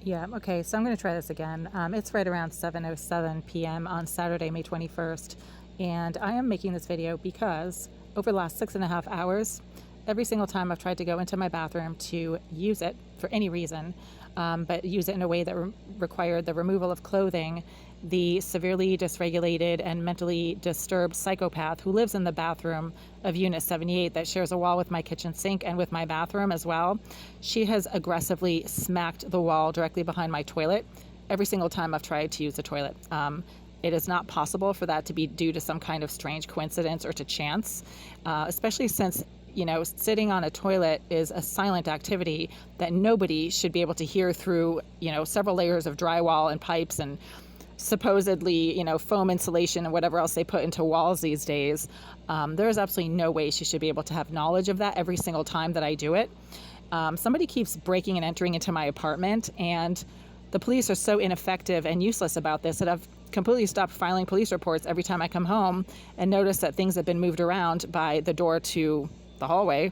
Yeah, okay, so I'm going to try this again. It's right around 7:07 p.m. on Saturday, May 21st, and I am making this video because over the last 6.5 hours, every single time I've tried to go into my bathroom to use it for any reason, but use it in a way that required the removal of clothing, the severely dysregulated and mentally disturbed psychopath who lives in the bathroom of Unit 78 that shares a wall with my kitchen sink and with my bathroom as well, she has aggressively smacked the wall directly behind my toilet every single time I've tried to use the toilet. It is not possible for that to be due to some kind of strange coincidence or to chance, especially since sitting on a toilet is a silent activity that nobody should be able to hear through, several layers of drywall and pipes and supposedly, foam insulation and whatever else they put into walls these days. There is absolutely no way she should be able to have knowledge of that every single time that I do it. Somebody keeps breaking and entering into my apartment, and the police are so ineffective and useless about this that I've completely stopped filing police reports every time I come home and notice that things have been moved around by the door to the hallway,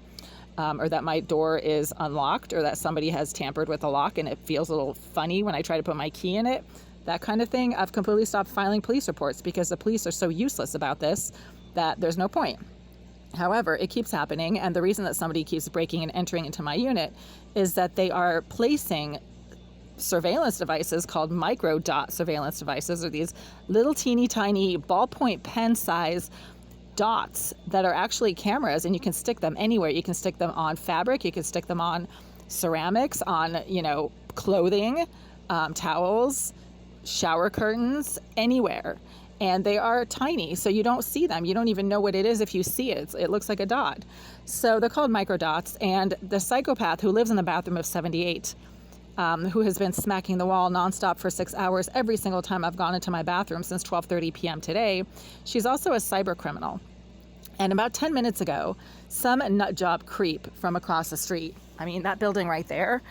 or that my door is unlocked, or that somebody has tampered with the lock and it feels a little funny when I try to put my key in it. That kind of thing. I've completely stopped filing police reports because the police are so useless about this that there's no point. However, it keeps happening, and the reason that somebody keeps breaking and entering into my unit is that they are placing surveillance devices called micro dot surveillance devices, or these little teeny tiny ballpoint pen size dots that are actually cameras, and you can stick them anywhere. You can stick them on fabric, you can stick them on ceramics, on clothing, towels, shower curtains, anywhere. And they are tiny, so you don't see them. You don't even know what it is if you see it. It looks like a dot. So they're called microdots. And the psychopath who lives in the bathroom of 78, who has been smacking the wall nonstop for 6 hours every single time I've gone into my bathroom since 12:30 p.m. today, she's also a cyber criminal. And about 10 minutes ago, some nutjob creep from across the street, that building right there,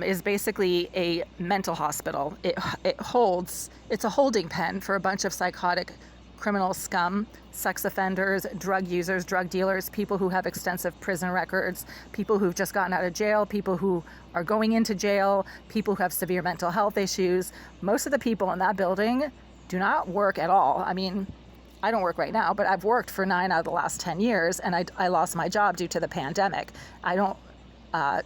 is basically a mental hospital. It's a holding pen for a bunch of psychotic criminal scum, sex offenders, drug users, drug dealers, people who have extensive prison records, people who've just gotten out of jail, people who are going into jail, people who have severe mental health issues. Most of the people in that building do not work at all. I don't work right now, but I've worked for 9 out of the last 10 years, and I lost my job due to the pandemic. I don't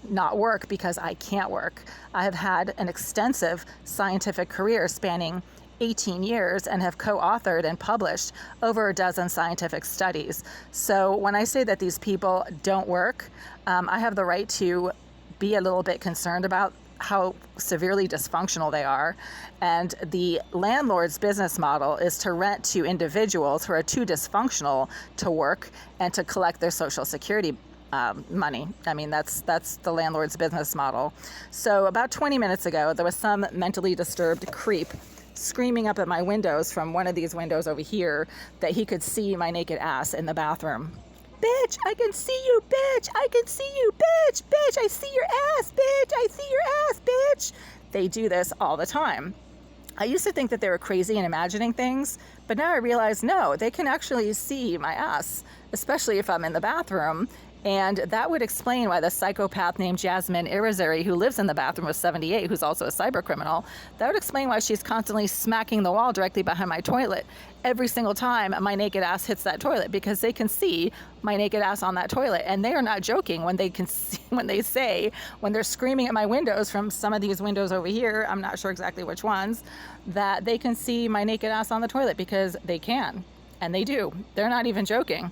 not work because I can't work. I have had an extensive scientific career spanning 18 years and have co-authored and published over a dozen scientific studies. So when I say that these people don't work, I have the right to be a little bit concerned about how severely dysfunctional they are. And the landlord's business model is to rent to individuals who are too dysfunctional to work and to collect their Social Security money. That's the landlord's business model. So about 20 minutes ago, there was some mentally disturbed creep screaming up at my windows from one of these windows over here that he could see my naked ass in the bathroom. Bitch, I can see you, bitch. I can see you, bitch. Bitch, I see your ass, bitch. I see your ass, bitch. They do this all the time. I used to think that they were crazy and imagining things, but now I realize, no, they can actually see my ass, especially if I'm in the bathroom. And that would explain why the psychopath named JasmineIrrizary, who lives in the bathroom of 78, who's also a cyber criminal, that would explain why she's constantly smacking the wall directly behind my toilet every single time my naked ass hits that toilet, because they can see my naked ass on that toilet. And they are not joking when they can see, when they're screaming at my windows from some of these windows over here, I'm not sure exactly which ones, that they can see my naked ass on the toilet, because they can. And they do. They're not even joking.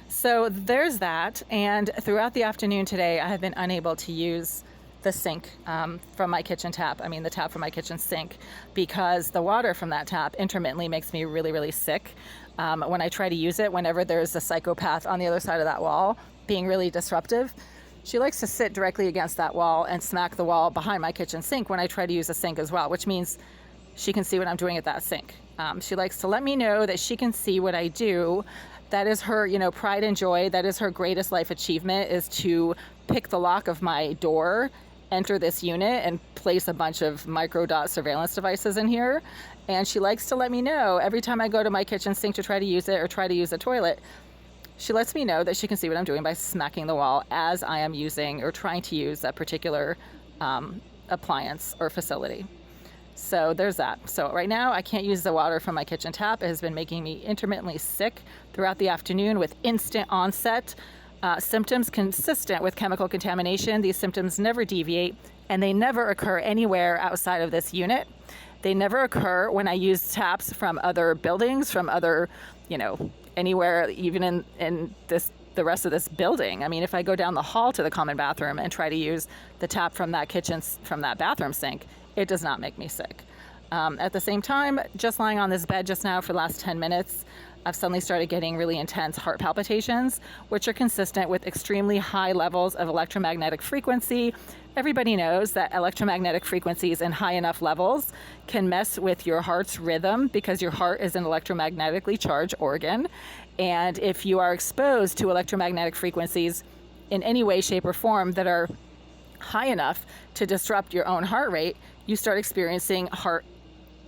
So there's that, and throughout the afternoon today, I have been unable to use the sink from my kitchen tap, the tap from my kitchen sink, because the water from that tap intermittently makes me really, really sick. When I try to use it, whenever there's a psychopath on the other side of that wall being really disruptive, she likes to sit directly against that wall and smack the wall behind my kitchen sink when I try to use the sink as well, which means she can see what I'm doing at that sink. She likes to let me know that she can see what I do. That is her, pride and joy. That is her greatest life achievement, is to pick the lock of my door, enter this unit, and place a bunch of micro dot surveillance devices in here. And she likes to let me know every time I go to my kitchen sink to try to use it or try to use the toilet. She lets me know that she can see what I'm doing by smacking the wall as I am using or trying to use that particular appliance or facility. So there's that. So right now I can't use the water from my kitchen tap. It has been making me intermittently sick throughout the afternoon with instant onset symptoms consistent with chemical contamination. These symptoms never deviate, and they never occur anywhere outside of this unit. They never occur when I use taps from other buildings, from other, anywhere, even in the rest of this building. I mean, if I go down the hall to the common bathroom and try to use the tap from that from that bathroom sink, it does not make me sick. At the same time, just lying on this bed just now for the last 10 minutes, I've suddenly started getting really intense heart palpitations, which are consistent with extremely high levels of electromagnetic frequency. Everybody knows that electromagnetic frequencies in high enough levels can mess with your heart's rhythm because your heart is an electromagnetically charged organ. And if you are exposed to electromagnetic frequencies in any way, shape, or form that are high enough to disrupt your own heart rate, you start experiencing heart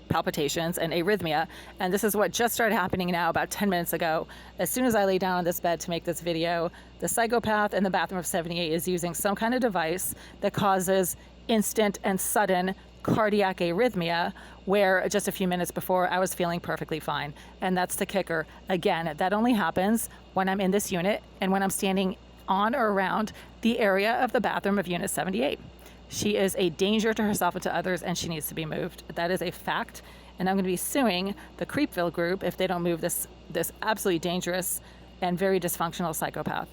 palpitations and arrhythmia. And this is what just started happening now about 10 minutes ago. As soon as I lay down on this bed to make this video, the psychopath in the bathroom of 78 is using some kind of device that causes instant and sudden cardiac arrhythmia, where just a few minutes before I was feeling perfectly fine. And that's the kicker. Again, that only happens when I'm in this unit and when I'm standing on or around the area of the bathroom of unit 78. She is a danger to herself and to others, and she needs to be moved. That is a fact, and I'm going to be suing the Creepville group if they don't move this absolutely dangerous and very dysfunctional psychopath.